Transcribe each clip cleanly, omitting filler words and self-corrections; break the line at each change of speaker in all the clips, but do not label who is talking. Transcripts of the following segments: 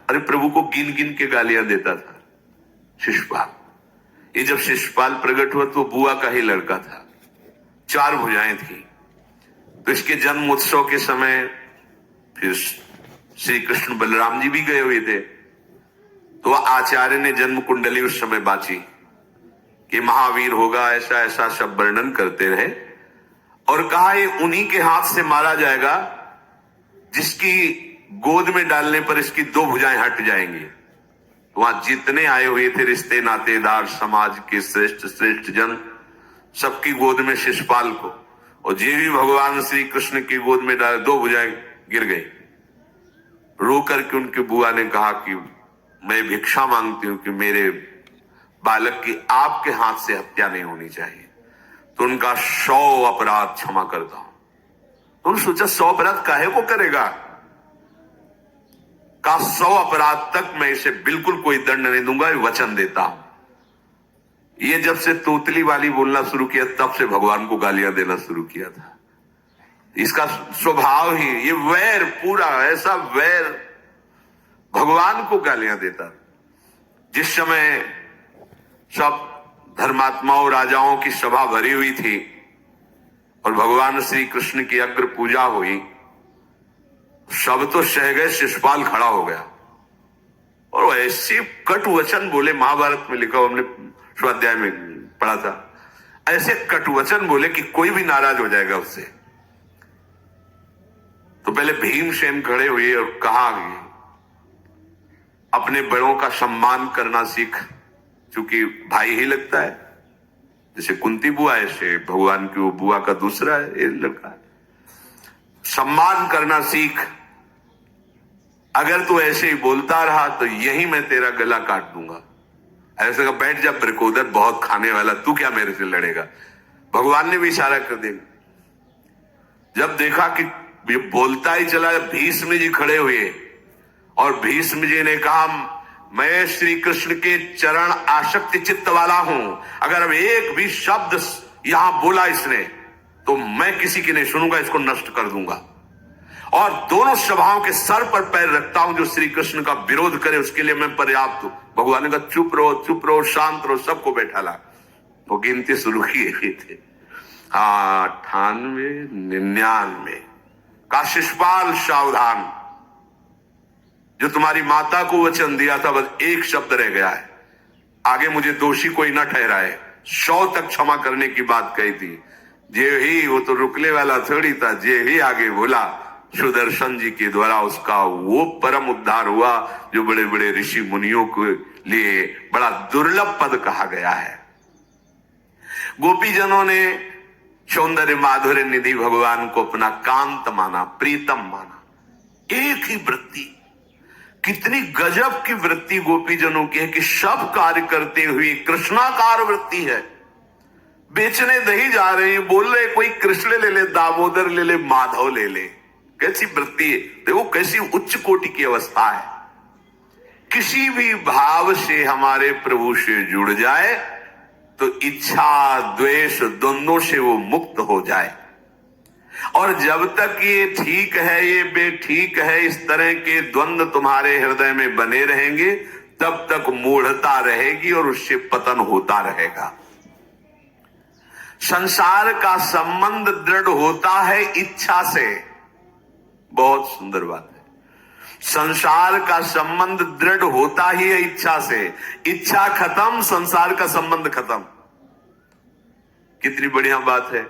अरे प्रभु को गिन गिन के गालियां देता था शिशुपाल। ये जब शिशुपाल प्रकट हुआ तो बुआ का ही लड़का था, 4 भुजाएं थी। तो इसके जन्म उत्सव के समय फिर श्री कृष्ण बलराम जी भी गए हुए थे। तो आचार्य ने जन्म कुंडली उस समय बांची कि महावीर होगा, ऐसा ऐसा सब वर्णन करते रहे और कहा ये उन्हीं के हाथ से मारा जाएगा जिसकी गोद में डालने पर इसकी 2 भुजाएं हट जाएंगी। वहां जितने आए हुए थे रिश्ते नातेदार, समाज के श्रेष्ठ श्रेष्ठ जन, सबकी गोद में शिशुपाल को, और जे भी भगवान श्री कृष्ण की गोद में डाले 2 भुजाएं गिर गई। रो करके उनकी बुआ ने कहा कि मैं भिक्षा मांगती हूं कि मेरे बालक की आपके हाथ से हत्या नहीं होनी चाहिए, तो उनका 100 अपराध क्षमा करता हूं। तो उन्होंने सोचा 100 अपराध काहे को करेगा, का 100 अपराध तक मैं इसे बिल्कुल कोई दंड नहीं दूंगा, वचन देता हूं। ये जब से तोतली वाली बोलना शुरू किया तब से भगवान को गालियां देना शुरू किया था। इसका स्वभाव ही ये वैर, पूरा ऐसा वैर, भगवान को गालियां देता। जिस समय सब धर्मात्माओं राजाओं की सभा भरी हुई थी और भगवान श्री कृष्ण की अग्र पूजा हुई, सब तो सह गए, शिशुपाल खड़ा हो गया और ऐसे कटु वचन बोले, महाभारत में लिखा, हमने स्वाध्याय में पढ़ा था, ऐसे कटु वचन बोले कि कोई भी नाराज हो जाएगा उससे। तो पहले भीमसेन खड़े हुए और कहा कि अपने बड़ों का सम्मान करना सीख, क्योंकि भाई ही लगता है, जैसे कुंती बुआ ऐसे भगवान की वो बुआ का दूसरा है, ये लड़का है। सम्मान करना सीख, अगर तू ऐसे ही बोलता रहा तो यही मैं तेरा गला काट दूंगा। ऐसे का बैठ जा ब्रिकोदर, बहुत खाने वाला, तू क्या मेरे से लड़ेगा। भगवान ने भी इशारा कर दिया। जब देखा कि ये बोलता ही चला, भीष्म जी खड़े हुए और भीष्म जी ने कहा मैं श्री कृष्ण के चरण आसक्ति चित्त वाला हूं, अगर अब एक भी शब्द यहां बोला इसने तो मैं किसी की नहीं सुनूंगा, इसको नष्ट कर दूंगा। और दोनों सभाओं के सर पर पैर रखता हूं, जो श्री कृष्ण का विरोध करे उसके लिए मैं पर्याप्त हूं। भगवान ने कहा चुप रहो, शांत रहो, सबको बैठा ला। वो गिनती शुरू किए थे, 98, 99 का शिशुपाल सावधान, जो तुम्हारी माता को वचन दिया था बस एक शब्द रह गया है, आगे मुझे दोषी कोई ना ठहराए। 100 तक क्षमा करने की बात कही थी। जे ही, वो तो रुकने वाला थोड़ी था, जे ही आगे बोला सुदर्शन जी के द्वारा उसका वो परम उद्धार हुआ जो बड़े बड़े ऋषि मुनियों के लिए बड़ा दुर्लभ पद कहा गया है। गोपीजनों ने सौंदर्य माधुर्य निधि भगवान को अपना कांत माना, प्रीतम माना। एक ही वृत्ति, कितनी गजब की वृत्ति गोपीजनों की है कि सब कार्य करते हुए कृष्णाकार वृत्ति है। बेचने दही जा रहे हैं, बोल रहे कोई कृष्ण ले ले, दामोदर ले ले, माधव ले ले। कैसी वृत्ति है, देखो कैसी उच्च कोटि की अवस्था है। किसी भी भाव से हमारे प्रभु से जुड़ जाए तो इच्छा द्वेष दोनों से वो मुक्त हो जाए। और जब तक ये ठीक है, ये बेठीक है, इस तरह के द्वंद्व तुम्हारे हृदय में बने रहेंगे, तब तक मूढ़ता रहेगी और उससे पतन होता रहेगा। संसार का संबंध दृढ़ होता है इच्छा से। बहुत सुंदर बात है। संसार का संबंध दृढ़ होता ही है इच्छा से। इच्छा खत्म, संसार का संबंध खत्म। कितनी बढ़िया बात है।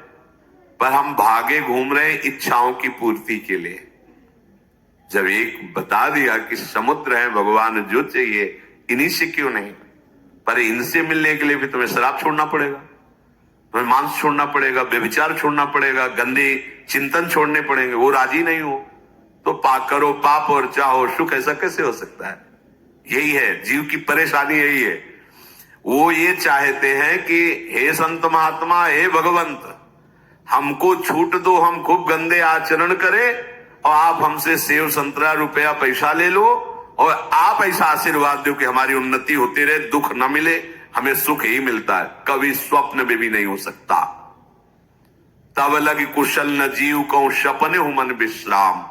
पर हम भागे घूम रहे हैं इच्छाओं की पूर्ति के लिए। जब एक बता दिया कि समुद्र है भगवान, जो चाहिए इन्हीं से क्यों नहीं, पर इनसे मिलने के लिए भी तुम्हें शराब छोड़ना पड़ेगा, तुम्हें मांस छोड़ना पड़ेगा, व्यभिचार छोड़ना पड़ेगा, गंदे चिंतन छोड़ने पड़ेंगे। वो राजी नहीं हो तो करो पाप और चाहो सुख। ऐसा कैसे हो सकता है? यही है जीव की परेशानी, यही है। वो ये चाहते हैं कि हे संत महात्मा, हे भगवंत, हमको छूट दो, हम खूब गंदे आचरण करें और आप हमसे सेव संतरा रुपया पैसा ले लो और आप ऐसा आशीर्वाद दो कि हमारी उन्नति होती रहे, दुख न मिले, हमें सुख ही मिलता है। कभी स्वप्न में भी नहीं हो सकता। तब लग कुशल न जीव कहूं, सपने हूं मन विश्राम,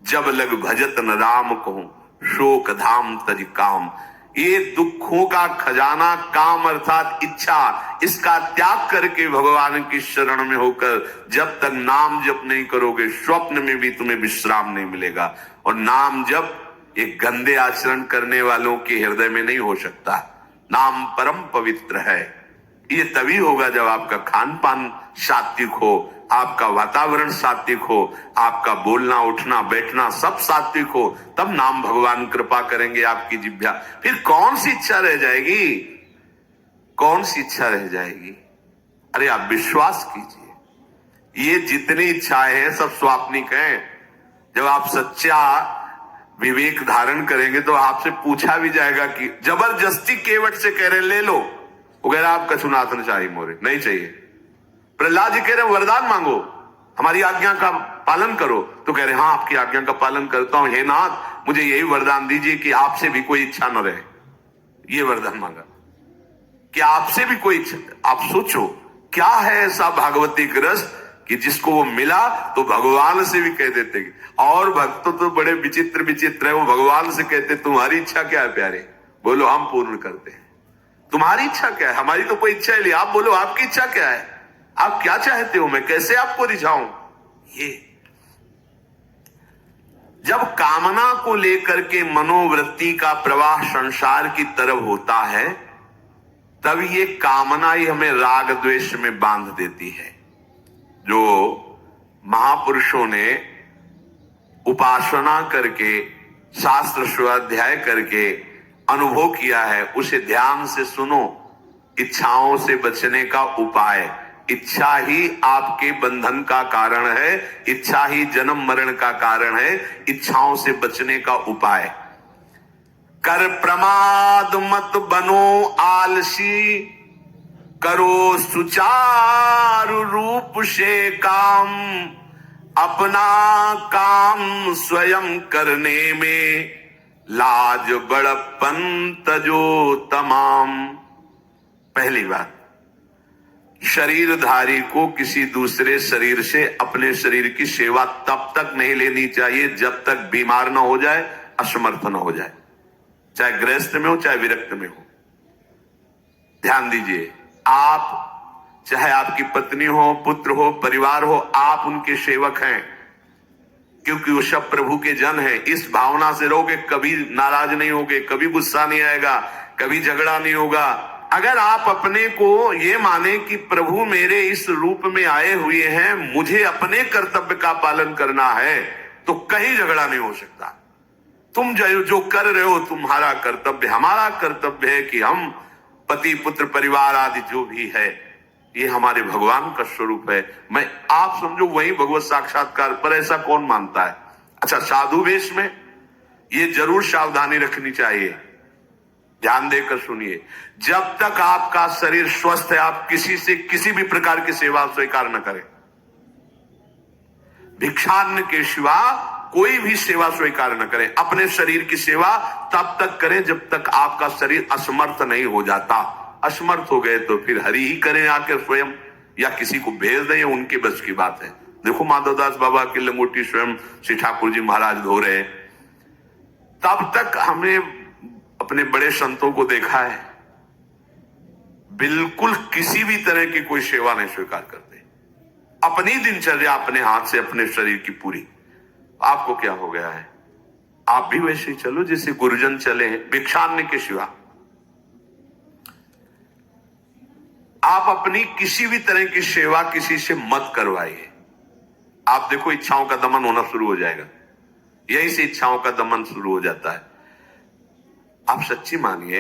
जब लग भजत न राम कहूं, शोक धाम तज काम। ये दुखों का खजाना काम अर्थात इच्छा, इसका त्याग करके भगवान की शरण में होकर जब तक नाम जप नहीं करोगे, स्वप्न में भी तुम्हें विश्राम नहीं मिलेगा। और नाम जप एक गंदे आचरण करने वालों के हृदय में नहीं हो सकता। नाम परम पवित्र है। ये तभी होगा जब आपका खान पान सात्विक हो, आपका वातावरण सात्विक हो, आपका बोलना उठना बैठना सब सात्विक हो, तब नाम भगवान कृपा करेंगे आपकी जिह्वा। फिर कौन सी इच्छा रह जाएगी, कौन सी इच्छा रह जाएगी? अरे आप विश्वास कीजिए, ये जितनी इच्छाएं हैं सब स्वाप्निक हैं। जब आप सच्चा विवेक धारण करेंगे तो आपसे पूछा भी जाएगा कि जबरदस्ती केवट से कह रहे ले लो, वो कह रहे आप कछुनाथन चाहिए मोरे, नहीं चाहिए। प्रहलाद जी कह रहे वरदान मांगो, हमारी आज्ञा का पालन करो, तो कह रहे हाँ आपकी आज्ञा का पालन करता हूं, हे नाथ मुझे यही वरदान दीजिए कि आपसे भी कोई इच्छा न रहे। ये वरदान मांगा कि आपसे भी कोई इच्छा। आप सोचो क्या है ऐसा भागवतिक रस कि जिसको वो मिला तो भगवान से भी कह देते। और भक्त तो बड़े विचित्र विचित्र है, वो भगवान से कहते तुम्हारी इच्छा क्या है प्यारे, बोलो हम पूर्ण करते हैं। तुम्हारी इच्छा क्या है, हमारी तो कोई इच्छा ही नहीं, आप बोलो आपकी इच्छा क्या है, आप क्या चाहते हो, मैं कैसे आपको रिझाऊं। ये जब कामना को लेकर के मनोवृत्ति का प्रवाह संसार की तरफ होता है, तब ये कामना ही हमें राग द्वेष में बांध देती है। जो महापुरुषों ने उपासना करके शास्त्र स्वाध्याय करके अनुभव किया है, उसे ध्यान से सुनो। इच्छाओं से बचने का उपाय, इच्छा ही आपके बंधन का कारण है, इच्छा ही जन्म मरण का कारण है। इच्छाओं से बचने का उपाय, कर प्रमाद मत बनो आलसी, करो सुचारु रूप से काम, अपना काम स्वयं करने में लाज बड़प्पन तजो तमाम। पहली बात, शरीरधारी को किसी दूसरे शरीर से अपने शरीर की सेवा तब तक नहीं लेनी चाहिए जब तक बीमार ना हो जाए, असमर्थ ना हो जाए, चाहे गृहस्थ में हो चाहे विरक्त में हो। ध्यान दीजिए, आप चाहे आपकी पत्नी हो, पुत्र हो, परिवार हो, आप उनके सेवक हैं, क्योंकि वो सब प्रभु के जन हैं। इस भावना से रहोगे, कभी नाराज नहीं होगे, कभी गुस्सा नहीं आएगा, कभी झगड़ा नहीं होगा। अगर आप अपने को ये माने कि प्रभु मेरे इस रूप में आए हुए हैं, मुझे अपने कर्तव्य का पालन करना है, तो कहीं झगड़ा नहीं हो सकता। तुम जो कर रहे हो तुम्हारा कर्तव्य, हमारा कर्तव्य है कि हम पति पुत्र परिवार आदि जो भी है, ये हमारे भगवान का स्वरूप है। मैं आप समझो वही भगवत साक्षात्कार, पर ऐसा कौन मानता है। अच्छा, साधु वेश में ये जरूर सावधानी रखनी चाहिए, ध्यान देकर सुनिए। जब तक आपका शरीर स्वस्थ है, आप किसी से किसी भी प्रकार की सेवा स्वीकार न करें। भिक्षान्न के सिवा कोई भी सेवा स्वीकार न करें। अपने शरीर की सेवा तब तक करें जब तक आपका शरीर असमर्थ नहीं हो जाता। असमर्थ हो गए तो फिर हरि ही करें आकर स्वयं, या किसी को भेज दें, उनके बस की बात है। देखो माधवदास बाबा की लंगोटी स्वयं श्री ठाकुर जी महाराज धो रहे हैं। तब तक हमने अपने बड़े संतों को देखा है, बिल्कुल किसी भी तरह की कोई सेवा नहीं स्वीकार करते। अपनी दिनचर्या अपने हाथ से अपने शरीर की पूरी। आपको क्या हो गया है, आप भी वैसे ही चलो जैसे गुरुजन चले हैं, भिक्षान्न के सिवा। आप अपनी किसी भी तरह की सेवा किसी से मत करवाइए। आप देखो इच्छाओं का दमन होना शुरू हो जाएगा, यहीं से इच्छाओं का दमन शुरू हो जाता है। आप सच्ची मानिए,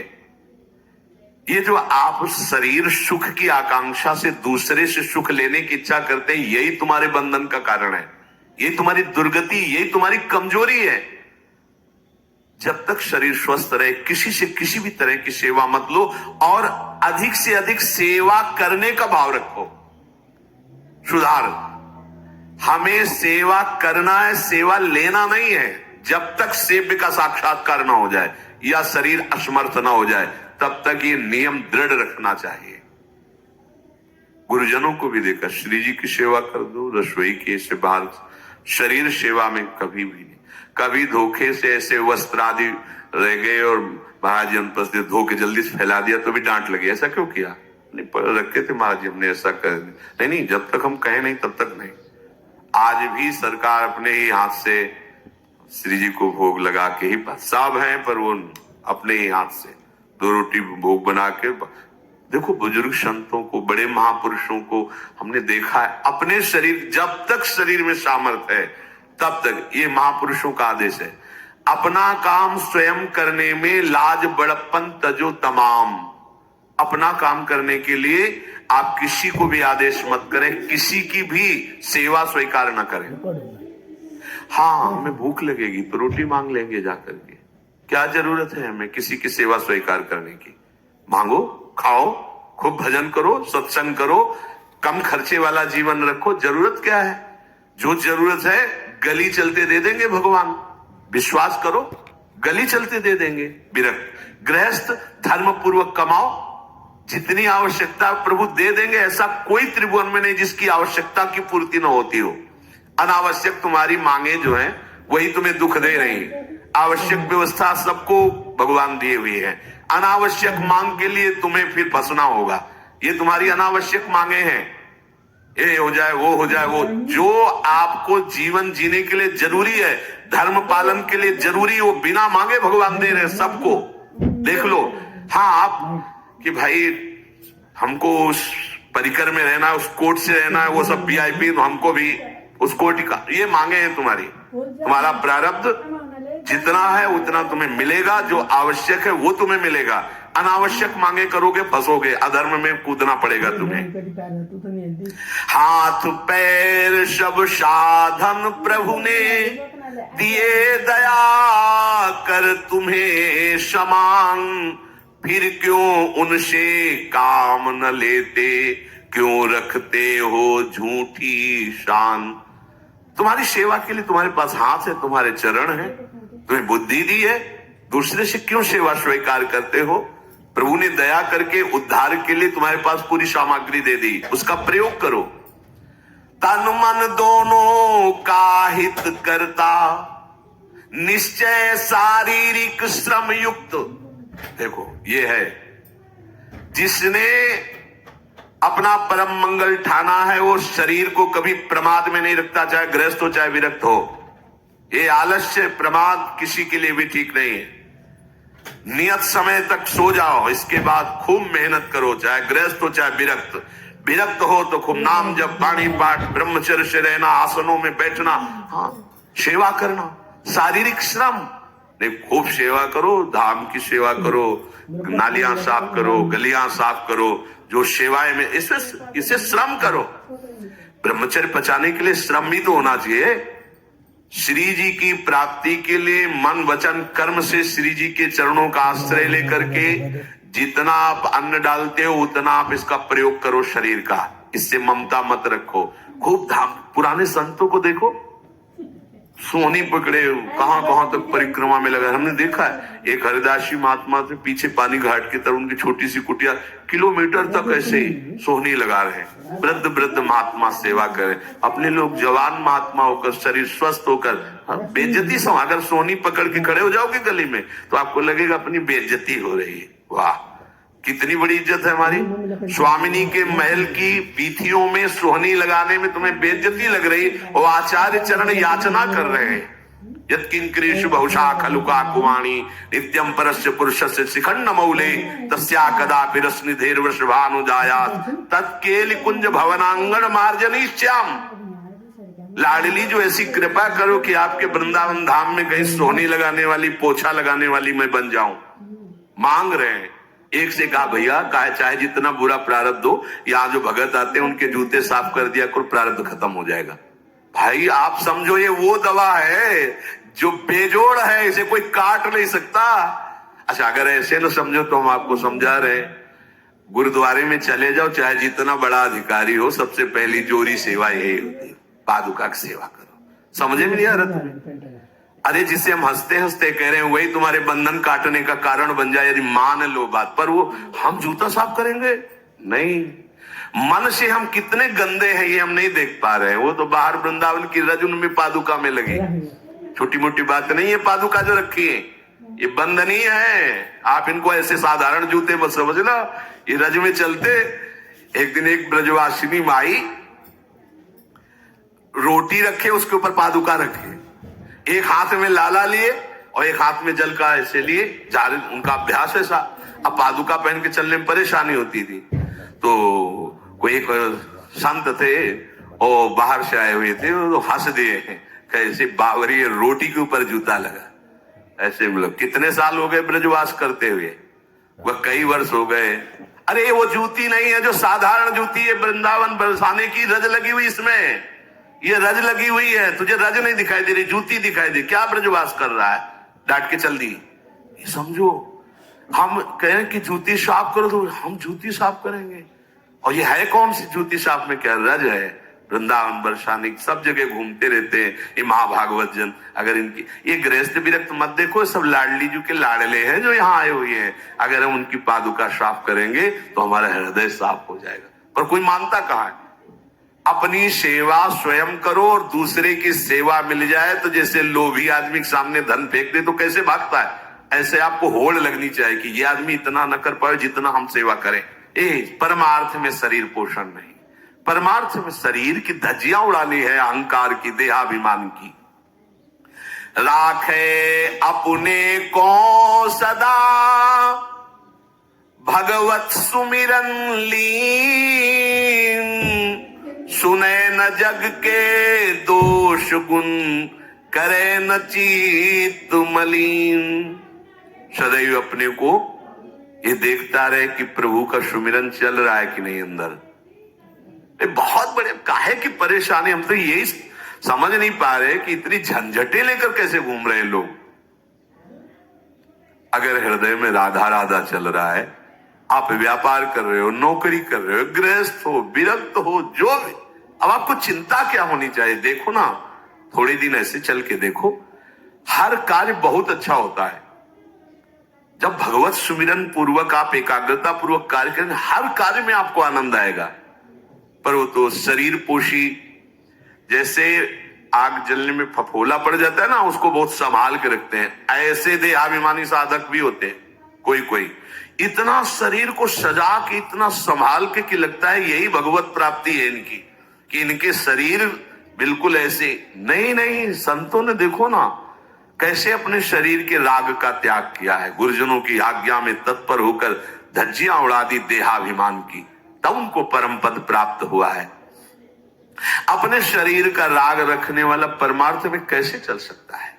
ये जो आप शरीर सुख की आकांक्षा से दूसरे से सुख लेने की इच्छा करते हैं, यही तुम्हारे बंधन का कारण है, यही तुम्हारी दुर्गति, यही तुम्हारी कमजोरी है। जब तक शरीर स्वस्थ रहे, किसी से किसी भी तरह की सेवा मत लो, और अधिक से अधिक सेवा करने का भाव रखो। सुधार, हमें सेवा करना है, सेवा लेना नहीं है। जब तक सेव्य का साक्षात्कार ना हो जाए या शरीर असमर्थ ना हो जाए, तब तक ये नियम दृढ़ रखना चाहिए। गुरुजनों को भी देखा, श्री जी की सेवा कर दो, रसोई के से बाहर शरीर सेवा में कभी भी नहीं। कभी धोखे से ऐसे वस्त्र आदि रह गए और महाराज जी अनुपस्थित धो के जल्दी से फैला दिया तो भी डांट लगी, ऐसा क्यों किया? नहीं, रखे थे महाराज जी, हमने ऐसा कर नहीं। नहीं, जब तक हम कहें नहीं तब तक नहीं। आज भी सरकार अपने ही हाथ से श्री जी को भोग लगा के ही, सब हैं पर वो अपने ही हाथ से 2 रोटी भोग बना के। देखो बुजुर्ग संतों को, बड़े महापुरुषों को हमने देखा है, अपने शरीर, जब तक शरीर में सामर्थ्य है तब तक, ये महापुरुषों का आदेश है, अपना काम स्वयं करने में लाज बड़प्पन तजो तमाम। अपना काम करने के लिए आप किसी को भी आदेश मत करें, किसी की भी सेवा स्वीकार न करें। हाँ, हमें भूख लगेगी तो रोटी मांग लेंगे जाकर के, क्या जरूरत है हमें किसी की सेवा स्वीकार करने की? मांगो, खाओ, खूब भजन करो, सत्संग करो, कम खर्चे वाला जीवन रखो। जरूरत क्या है? जो जरूरत है गली चलते दे देंगे भगवान, विश्वास करो, गली चलते दे देंगे। विरक्त गृहस्थ धर्म पूर्वक कमाओ, जितनी आवश्यकता प्रभु दे देंगे। ऐसा कोई त्रिभुवन में नहीं जिसकी आवश्यकता की पूर्ति न होती हो। अनावश्यक तुम्हारी मांगे जो है वही तुम्हें दुख दे रही है। आवश्यक व्यवस्था सबको भगवान दिए हुई है, अनावश्यक मांग के लिए तुम्हें फिर फंसना होगा। ये तुम्हारी अनावश्यक मांगे हैं, ये हो जाए, वो हो जाए, वो जो आपको जीवन जीने के लिए जरूरी है, धर्म पालन के लिए जरूरी, वो बिना मांगे भगवान दे रहे सबको। देख लो। हाँ, आप कि भाई हमको उस परिकर में रहना है, उस कोर्ट से रहना है, वो सब वीआईपी, तो हमको भी उस कोर्ट का, ये मांगे हैं तुम्हारी। तुम्हारा प्रारब्ध जितना है उतना तुम्हें मिलेगा, जो आवश्यक है वो तुम्हें मिलेगा। अनावश्यक मांगे करोगे फंसोगे, अधर्म में कूदना पड़ेगा तुम्हें। हाथ पैर सब साधन प्रभु ने दिए, दया कर तुम्हें समान, फिर क्यों उनसे काम न लेते, क्यों रखते हो झूठी शान। तुम्हारी सेवा के लिए तुम्हारे पास हाथ है, तुम्हारे चरण है, तुम्हें बुद्धि दी है, दूसरे से क्यों सेवा स्वीकार करते हो? प्रभु ने दया करके उद्धार के लिए तुम्हारे पास पूरी सामग्री दे दी, उसका प्रयोग करो। तन मन दोनों का हित करता, निश्चय शारीरिक श्रम युक्त। देखो, ये है जिसने अपना परम मंगल ठाना है, वो शरीर को कभी प्रमाद में नहीं रखता, चाहे गृहस्थ हो चाहे विरक्त हो। ये आलस्य प्रमाद किसी के लिए भी ठीक नहीं है। नियत समय तक सो जाओ, इसके बाद खूब मेहनत करो, चाहे गृहस्थ हो चाहे विरक्त। विरक्त हो तो खूब नाम जप, वाणी पाठ, ब्रह्मचर्य से रहना, आसनों में बैठना, हाँ, सेवा करना, शारीरिक श्रम नहीं, खूब सेवा करो, धाम की सेवा करो, नालियां साफ करो, गलियां साफ करो, जो सेवाएं में इसे श्रम करो। ब्रह्मचर्य पचाने के लिए श्रम भी तो होना चाहिए। श्री जी की प्राप्ति के लिए मन वचन कर्म से श्री जी के चरणों का आश्रय लेकर के जितना आप अन्न डालते हो उतना आप इसका प्रयोग करो शरीर का। इससे ममता मत रखो। खूब धाम, पुराने संतों को देखो, सोनी पकड़े कहां कहां तक परिक्रमा में लगा। हमने देखा है एक हरिदासी महात्मा से पीछे पानी घाट की तरफ उनकी छोटी सी कुटिया, किलोमीटर तक ऐसे ही सोहनी लगा रहे। वृद्ध वृद्ध महात्मा सेवा करें, अपने लोग जवान महात्मा होकर, शरीर स्वस्थ होकर, बेइज्जती से अगर सोहनी पकड़ के खड़े हो जाओगे गली में तो आपको लगेगा अपनी बेइज्जती हो रही है। वाह, कितनी बड़ी इज्जत है हमारी। स्वामिनी के महल की पीठियों में सोहनी लगाने में तुम्हें बेइज्जती लग रही, और आचार्य चरण याचना कर रहे हैं। यत्किंक्रीश बहुशा खलुका कुवाणी नित्यम परस्य पुरुषस्य शिखंड मौले तस्या कदापि रश्निधेर वृषभानुजायात तत्केलि कुंज भवनांगण मार्जनीश्याम। लाडली, जो ऐसी कृपा करो कि आपके वृंदावन धाम में कहीं सोहनी लगाने वाली, पोछा लगाने वाली मैं बन जाऊं। मांग रहे हैं। एक से कहा, भैया चाहे जितना बुरा प्रारब्ध हो, यहाँ जो भगत आते हैं उनके जूते साफ कर दिया करो, प्रारब्ध खत्म हो जाएगा। भाई आप समझो ये वो दवा है जो बेजोड़ है, इसे कोई काट नहीं सकता। अच्छा, अगर ऐसे न समझो तो हम आपको समझा रहे हैं। गुरुद्वारे में चले जाओ, चाहे जितना बड़ा अधिकारी हो, सबसे पहली जोरी सेवा यही होती है, पादुका की सेवा करो। समझे में नहीं आ रहा तुम्हें? अरे जिसे हम हंसते हंसते कह रहे हैं वही तुम्हारे बंधन काटने का कारण बन जाए, यदि मान लो बात। पर वो हम जूता साफ करेंगे नहीं। मन से हम कितने गंदे हैं ये हम नहीं देख पा रहे हैं। वो तो बाहर वृंदावन की रजुन में पादुका में लगी, छोटी मोटी बात नहीं है। पादुका जो रखी है ये बंधनी है, आप इनको ऐसे साधारण जूते मत समझ लो, ये रज में चलते। एक दिन एक ब्रजवासिनी माई रोटी रखे, उसके ऊपर पादुका रखे, एक हाथ में लाला लिए और एक हाथ में जल का ऐसे लिए, उनका अभ्यास ऐसा। अब पादुका पहन के चलने में परेशानी होती थी, तो कोई एक संत थे और बाहर से आए हुए थे, तो हंस दिए कैसे बावरी रोटी के ऊपर जूता लगा। ऐसे मतलब कितने साल हो गए ब्रजवास करते हुए, वह कई वर्ष हो गए। अरे वो जूती नहीं है जो साधारण जूती है वृंदावन बरसाने की, रज लगी हुई इसमें, ये रज लगी हुई है। तुझे रज नहीं दिखाई दे रही, जूती दिखाई दे, क्या ब्रजवास कर रहा है, डांट के चल दी। ये समझो, हम कहें कि जूती साफ करो तो हम जूती साफ करेंगे, और ये है कौन सी जूती साफ में क्या रज है। वृंदावन बरसाने सब जगह घूमते रहते हैं ये महाभागवत जन। अगर इनकी ये गृहस्थ विरक्त मत देखो, सब लाडली जी के लाडले हैं जो यहाँ आए हुए हैं। अगर हम उनकी पादुका साफ करेंगे तो हमारा हृदय साफ हो जाएगा। पर कोई मानता कहाँ है। अपनी सेवा स्वयं करो और दूसरे की सेवा मिल जाए तो जैसे लोभी आदमी के सामने धन फेंक दे तो कैसे भागता है, ऐसे आपको होड़ लगनी चाहिए कि ये आदमी इतना न कर पाए जितना हम सेवा करें। परमार्थ में शरीर पोषण नहीं, परमार्थ में शरीर की धज्जियां उड़ानी है, अहंकार की, देहाभिमान की। राखे अपने को सदा भगवत सुमिरन लीन, सुने न जग के दोष गुण, करे न चित्त मलिन। सदैव अपने को ये देखता रहे कि प्रभु का सुमिरन चल रहा है कि नहीं अंदर। बहुत बड़े काहे की परेशानी, हम तो यही समझ नहीं पा रहे कि इतनी झंझटें लेकर कैसे घूम रहे लोग। अगर हृदय में राधा राधा चल रहा है, आप व्यापार कर रहे हो, नौकरी कर रहे हो, गृहस्थ हो, विरक्त हो, जो भी, अब आपको चिंता क्या होनी चाहिए। देखो ना, थोड़े दिन ऐसे चल के देखो, हर कार्य बहुत अच्छा होता है जब भगवत सुमिरन पूर्वक आप एकाग्रता पूर्वक कार्य करें, हर कार्य में आपको आनंद आएगा। पर वो तो शरीर पोषी, जैसे आग जलने में फफोला पड़ जाता है ना, उसको बहुत संभाल के रखते हैं, ऐसे देहाभिमानी साधक भी होते हैं। कोई इतना शरीर को सजा के, इतना संभाल के कि लगता है यही भगवत प्राप्ति है इनकी, कि इनके शरीर बिल्कुल ऐसे नहीं। संतों ने देखो ना कैसे अपने शरीर के राग का त्याग किया है, गुरुजनों की आज्ञा में तत्पर होकर धज्जियां उड़ा दी देहाभिमान की, तब उनको परम पद प्राप्त हुआ है। अपने शरीर का राग रखने वाला परमार्थ में कैसे चल सकता है।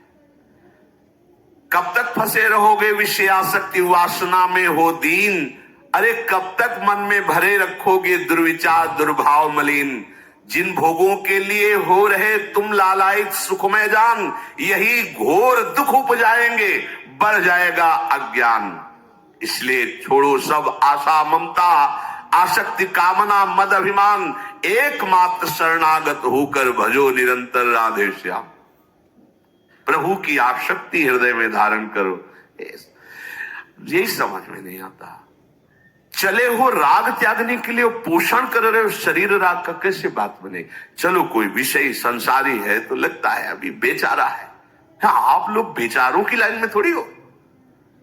कब तक फंसे रहोगे विषयासक्ति वासना में हो दीन, अरे कब तक मन में भरे रखोगे दुर्विचार दुर्भाव मलिन। जिन भोगों के लिए हो रहे तुम लालायित सुखमय जान, यही घोर दुख उपजाएंगे, बढ़ जाएगा अज्ञान। इसलिए छोड़ो सब आशा ममता आसक्ति कामना मद अभिमान, एकमात्र शरणागत होकर भजो निरंतर राधे श्याम। प्रभु की आसक्ति हृदय में धारण करो। यही समझ में नहीं आता। चले हो राग त्यागने के लिए, पोषण कर रहे हो शरीर राग का, कैसे बात बने। चलो कोई विषय संसारी है तो लगता है अभी बेचारा है। हाँ, आप लोग बेचारों की लाइन में थोड़ी हो,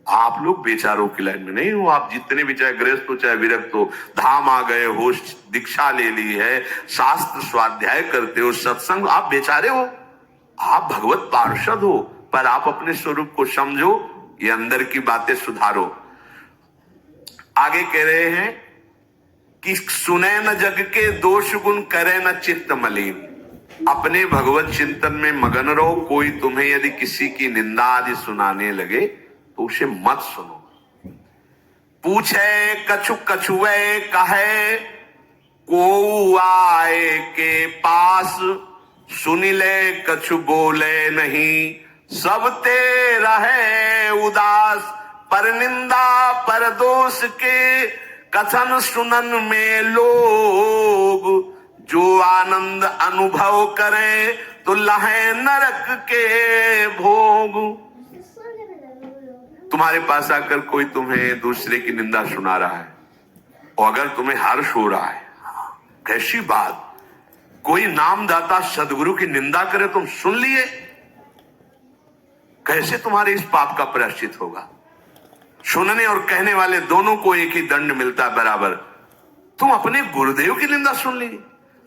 आप लोग बेचारों की लाइन में नहीं हो। आप जितने भी, चाहे गृहस्थ हो चाहे विरक्त हो, धाम आ गए हो, दीक्षा ले ली है, शास्त्र स्वाध्याय करते हो, सत्संग, आप बेचारे हो, आप भगवत पार्षद हो। पर आप अपने स्वरूप को समझो, ये अंदर की बातें सुधारो। आगे कह रहे हैं कि सुने न जग के दोष गुण, करे न चित्त मलिन। अपने भगवत चिंतन में मगन रहो। कोई तुम्हें यदि किसी की निंदा आदि सुनाने लगे तो उसे मत सुनो। पूछे कछु कछुए कहे, को आए के पास, सुन ले कछु बोले नहीं, सब ते रहे उदास। पर निंदा पर दोष के कथन सुनन में लोग, जो आनंद अनुभव करे तो लहे नरक के भोग। तुम्हारे पास आकर कोई तुम्हें दूसरे की निंदा सुना रहा है और अगर तुम्हें हर्ष हो रहा है, कैसी बात, कोई नामदाता सदगुरु की निंदा करे तुम सुन लिए, कैसे तुम्हारे इस पाप का प्रायश्चित होगा? सुनने और कहने वाले दोनों को एक ही दंड मिलता है बराबर। तुम अपने गुरुदेव की निंदा सुन ली,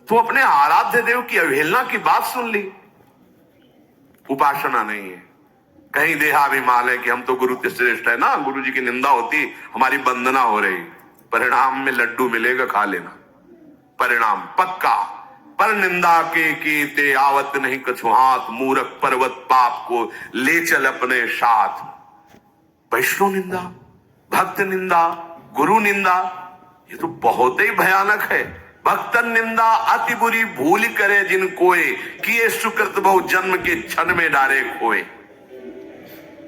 तुम अपने आराध्य देव की अवहेलना की बात सुन ली। उपासना नहीं है, कहीं देहाभिमान है कि हम तो गुरु के श्रेष्ठ है ना, गुरु जी की निंदा होती हमारी वंदना हो रही। परिणाम में लड्डू मिलेगा, खा लेना, परिणाम पक्का। पर निंदा के कीते आवत नहीं कछु हाथ, मूर्ख पर्वत पाप को ले चल अपने साथ। वैष्णव निंदा, भक्त निंदा, गुरु निंदा, ये तो बहुत ही भयानक है। भक्तन निंदा अति बुरी भूल करे जिन कोय, किए सुकृत बहु जन्म के क्षण में डारे खोए।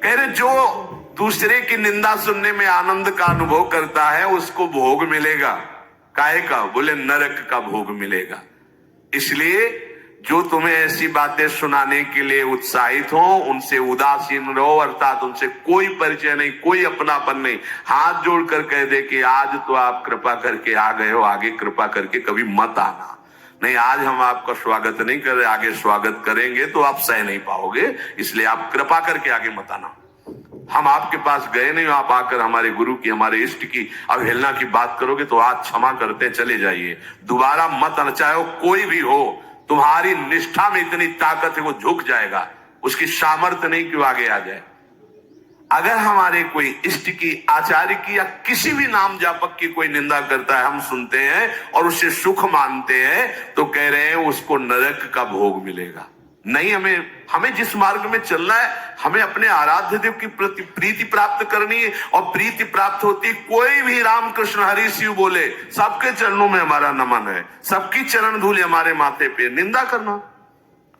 कह रहे जो दूसरे की निंदा सुनने में आनंद का अनुभव करता है उसको भोग मिलेगा। काहे का? बोले नरक का भोग मिलेगा। इसलिए जो तुम्हें ऐसी बातें सुनाने के लिए उत्साहित हो उनसे उदासीन रहो, अर्थात उनसे कोई परिचय नहीं, कोई अपनापन नहीं। हाथ जोड़कर कह दे कि आज तो आप कृपा करके आ गए हो, आगे कृपा करके कभी मत आना। नहीं, आज हम आपका स्वागत नहीं कर रहे, आगे स्वागत करेंगे तो आप सह नहीं पाओगे, इसलिए आप कृपा करके आगे मत आना। हम आपके पास गए नहीं, आप आकर हमारे गुरु की, हमारे इष्ट की अवहेलना की बात करोगे तो आज क्षमा करते चले जाइए, दोबारा मत आना। चाहे वो कोई भी हो, तुम्हारी निष्ठा में इतनी ताकत है वो झुक जाएगा, उसकी सामर्थ्य नहीं कि वो आगे आ जाए। अगर हमारे कोई इष्ट की, आचार्य की या किसी भी नाम जापक की कोई निंदा करता है, हम सुनते हैं और उसे सुख मानते हैं, तो कह रहे हैं उसको नरक का भोग मिलेगा। नहीं, हमें जिस मार्ग में चलना है, हमें अपने आराध्य देव की प्रति प्रीति प्राप्त करनी है। और प्रीति प्राप्त होती, कोई भी राम कृष्ण हरि शिव बोले, सबके चरणों में हमारा नमन है, सबकी चरण धूल हमारे माथे पे। निंदा करना,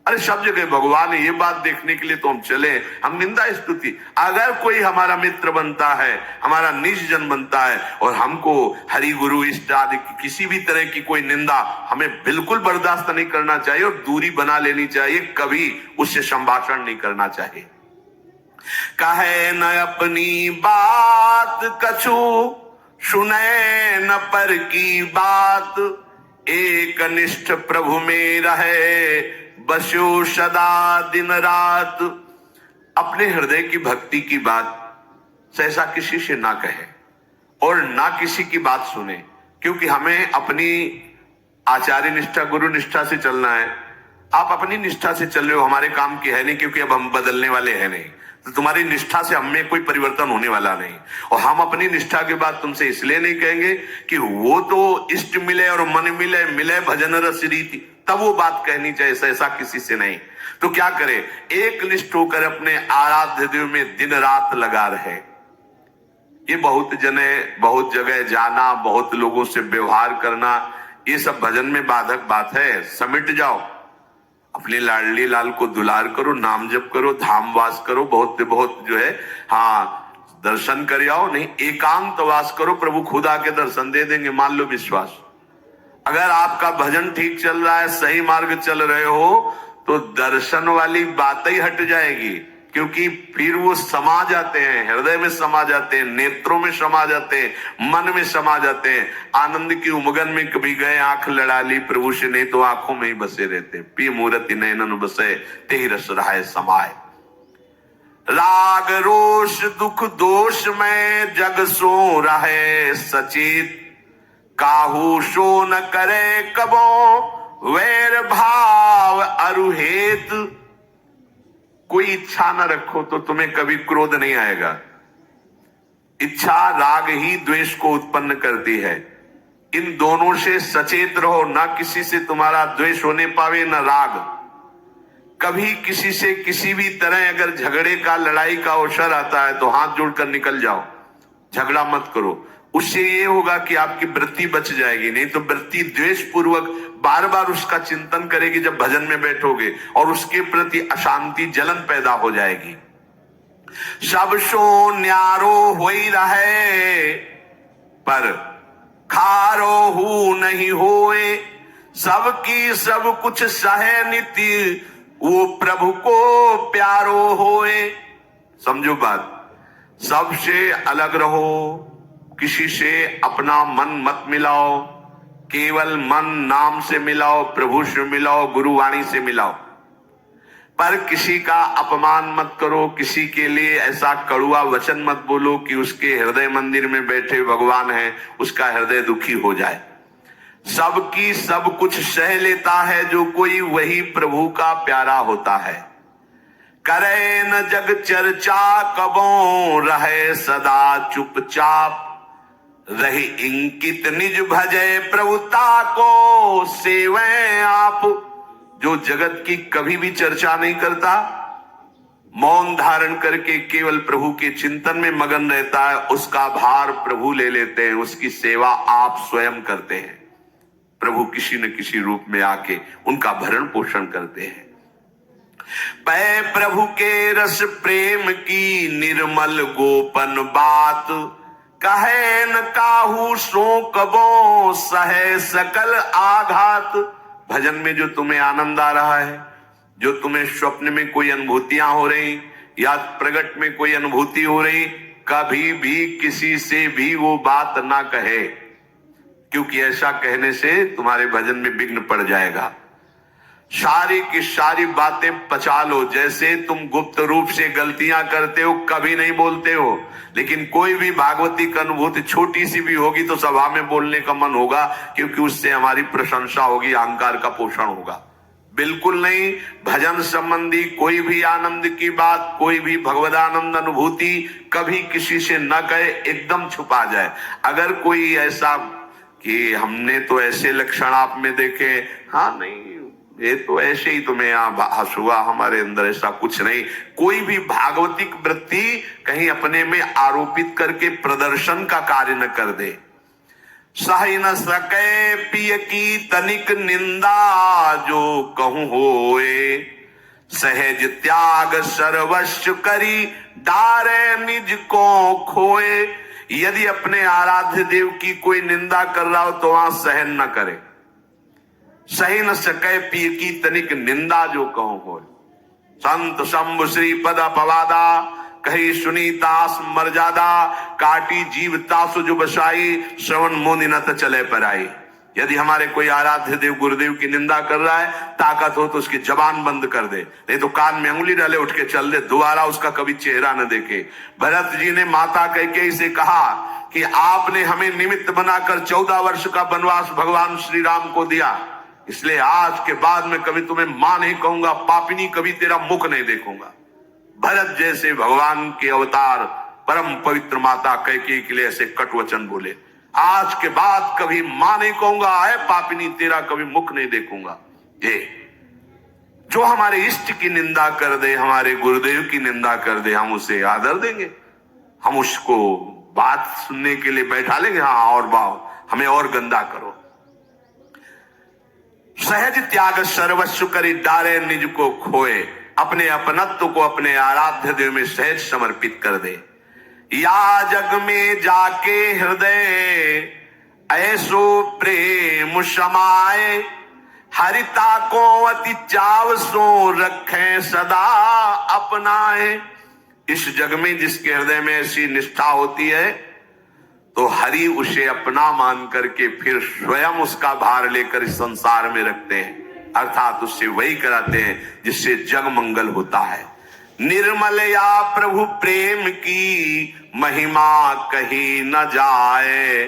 अरे सब जगह भगवान है, ये बात देखने के लिए तो हम चले, हम निंदा स्तुति। अगर कोई हमारा मित्र बनता है, हमारा निज जन बनता है और हमको हरि गुरु इष्ट आदि किसी भी तरह की कोई निंदा, हमें बिल्कुल बर्दाश्त नहीं करना चाहिए और दूरी बना लेनी चाहिए, कभी उससे संभाषण नहीं करना चाहिए। कहे न अपनी बात कछु, सुने न पर की बात, एक निष्ठ प्रभु में रहे बसो सदा दिन रात। अपने हृदय की भक्ति की बात सहसा किसी से ना कहे और ना किसी की बात सुने, क्योंकि हमें अपनी आचार्य निष्ठा, गुरु निष्ठा से चलना है। आप अपनी निष्ठा से चल रहे हो, हमारे काम की है नहीं, क्योंकि अब हम बदलने वाले हैं नहीं, तो तुम्हारी निष्ठा से हमें कोई परिवर्तन होने वाला नहीं। और हम अपनी निष्ठा के बाद तुमसे इसलिए नहीं कहेंगे कि वो तो इष्ट मिले और मन मिले, मिले भजन रस रीति, तब वो बात कहनी चाहिए, ऐसा किसी से नहीं। तो क्या करे, एक निष्ठ होकर अपने आराध्य देव में दिन रात लगा रहे। ये बहुत जगह जाना, बहुत लोगों से व्यवहार करना, ये सब भजन में बाधक बात है। समिट जाओ, अपने लाडली लाल को दुलार करो, नाम जप करो, धाम वास करो, बहुत जो है, हाँ दर्शन कर आओ। नहीं, एकांत वास करो, प्रभु खुद आके दर्शन दे देंगे, मान लो विश्वास। अगर आपका भजन ठीक चल रहा है, सही मार्ग चल रहे हो, तो दर्शन वाली बात ही हट जाएगी, क्योंकि फिर वो समा जाते हैं, हृदय में समा जाते हैं, नेत्रों में समा जाते हैं, मन में समा जाते हैं। आनंद की उमगन में कभी गए, आंख लड़ा ली प्रभु से, नहीं तो आंखों में ही बसे रहते। पी मूर्ति नैनन बसे, तेहि रस रहाय समाये। राग रोष दुख दोष में जग सो रहे सचेत, काहू सो न करे कबो वैर भाव अरुहेत। कोई इच्छा न रखो तो तुम्हें कभी क्रोध नहीं आएगा। इच्छा राग ही द्वेष को उत्पन्न करती है। इन दोनों से सचेत रहो, ना किसी से तुम्हारा द्वेष होने पावे न राग। कभी किसी से किसी भी तरह अगर झगड़े का, लड़ाई का अवसर आता है तो हाथ जोड़कर निकल जाओ, झगड़ा मत करो। उससे ये होगा कि आपकी वृत्ति बच जाएगी, नहीं तो वृत्ति द्वेष पूर्वक बार बार उसका चिंतन करेगी जब भजन में बैठोगे, और उसके प्रति अशांति, जलन पैदा हो जाएगी। सब सो न्यारो होई रहे पर खारो हु नहीं होए, सबकी सब कुछ सहे नीति वो प्रभु को प्यारो होए। समझो बात, सबसे अलग रहो, किसी से अपना मन मत मिलाओ, केवल मन नाम से मिलाओ, प्रभु से मिलाओ, गुरुवाणी से मिलाओ। पर किसी का अपमान मत करो, किसी के लिए ऐसा कड़ुआ वचन मत बोलो कि उसके हृदय मंदिर में बैठे भगवान हैं, उसका हृदय दुखी हो जाए। सबकी सब कुछ सह लेता है जो कोई, वही प्रभु का प्यारा होता है। करे न जग चर्चा कबों, रहे सदा चुपचाप, रही इंकित निज भजे प्रभुता को सेवै आप। जो जगत की कभी भी चर्चा नहीं करता, मौन धारण करके केवल प्रभु के चिंतन में मगन रहता है, उसका भार प्रभु ले लेते हैं, उसकी सेवा आप स्वयं करते हैं। प्रभु किसी न किसी रूप में आके उनका भरण पोषण करते हैं। पै प्रभु के रस प्रेम की निर्मल गोपन बात, कहे न काहू सो कबो सहे सकल आघात। भजन में जो तुम्हें आनंद आ रहा है, जो तुम्हें स्वप्न में कोई अनुभूतियां हो रही या प्रगट में कोई अनुभूति हो रही, कभी भी किसी से भी वो बात ना कहे, क्योंकि ऐसा कहने से तुम्हारे भजन में विघ्न पड़ जाएगा। सारी की सारी बातें पचा लो। जैसे तुम गुप्त रूप से गलतियां करते हो, कभी नहीं बोलते हो, लेकिन कोई भी भागवती की अनुभूति छोटी सी भी होगी तो सभा में बोलने का मन होगा, क्योंकि उससे हमारी प्रशंसा होगी, अहंकार का पोषण होगा। बिल्कुल नहीं। भजन संबंधी कोई भी आनंद की बात, कोई भी भगवदानंद अनुभूति कभी किसी से न कहे, एकदम छुपा जाए। अगर कोई ऐसा कि हमने तो ऐसे लक्षण आप में देखे, हाँ नहीं ये तो ऐसे ही तुम्हें यहाँ हंसुआ, हमारे अंदर ऐसा कुछ नहीं। कोई भी भागवतिक वृत्ति कहीं अपने में आरोपित करके प्रदर्शन का कार्य न कर दे। सह न सके पिय की तनिक निंदा, जो कहूं होए सहज त्याग सर्वस्व करी, डारे निज को खोए। यदि अपने आराध्य देव की कोई निंदा कर रहा हो तो वहां सहन न करे। सही न सके पिय की तनिक निंदा, जो कहो हो। संत शंभु श्री पद पवादा, कही सुनीतास मर्यादा, काटी जीव तासु जो बसाई, श्रवण मोनि न त चले पराई। यदि हमारे कोई आराध्य देव गुरुदेव की निंदा कर रहा है, ताकत हो तो उसकी जबान बंद कर दे, नहीं तो कान में उंगली डाले उठ के चल दे, दोबारा उसका कभी चेहरा न देखे। भरत जी ने माता कैकेयी से कहा कि आपने हमें निमित्त बनाकर 14 वर्ष का वनवास भगवान श्री राम को दिया, इसलिए आज के बाद में कभी तुम्हें मां नहीं कहूंगा, पापिनी कभी तेरा मुख नहीं देखूंगा। भरत जैसे भगवान के अवतार परम पवित्र माता कैकेयी के लिए ऐसे कट वचन बोले, आज के बाद कभी मां नहीं कहूंगा, है पापिनी तेरा कभी मुख नहीं देखूंगा। ये जो हमारे इष्ट की निंदा कर दे, हमारे गुरुदेव की निंदा कर दे, हम उसे आदर देंगे, हम उसको बात सुनने के लिए बैठा लेंगे। हाँ और बाओ, हमें और गंदा करो। सहज त्याग सर्वस्व करी, डारे निज को खोए। अपने अपनत्व को अपने आराध्य देव में सहज समर्पित कर दे। या जग में जाके हृदय ऐसो प्रेम समाए, हरिता को अति चाव सो रखे सदा अपनाए। इस जग में जिसके हृदय में ऐसी निष्ठा होती है, तो हरि उसे अपना मान करके फिर स्वयं उसका भार लेकर इस संसार में रखते हैं, अर्थात उससे वही कराते हैं जिससे जग मंगल होता है। निर्मल या प्रभु प्रेम की महिमा कही न जाए,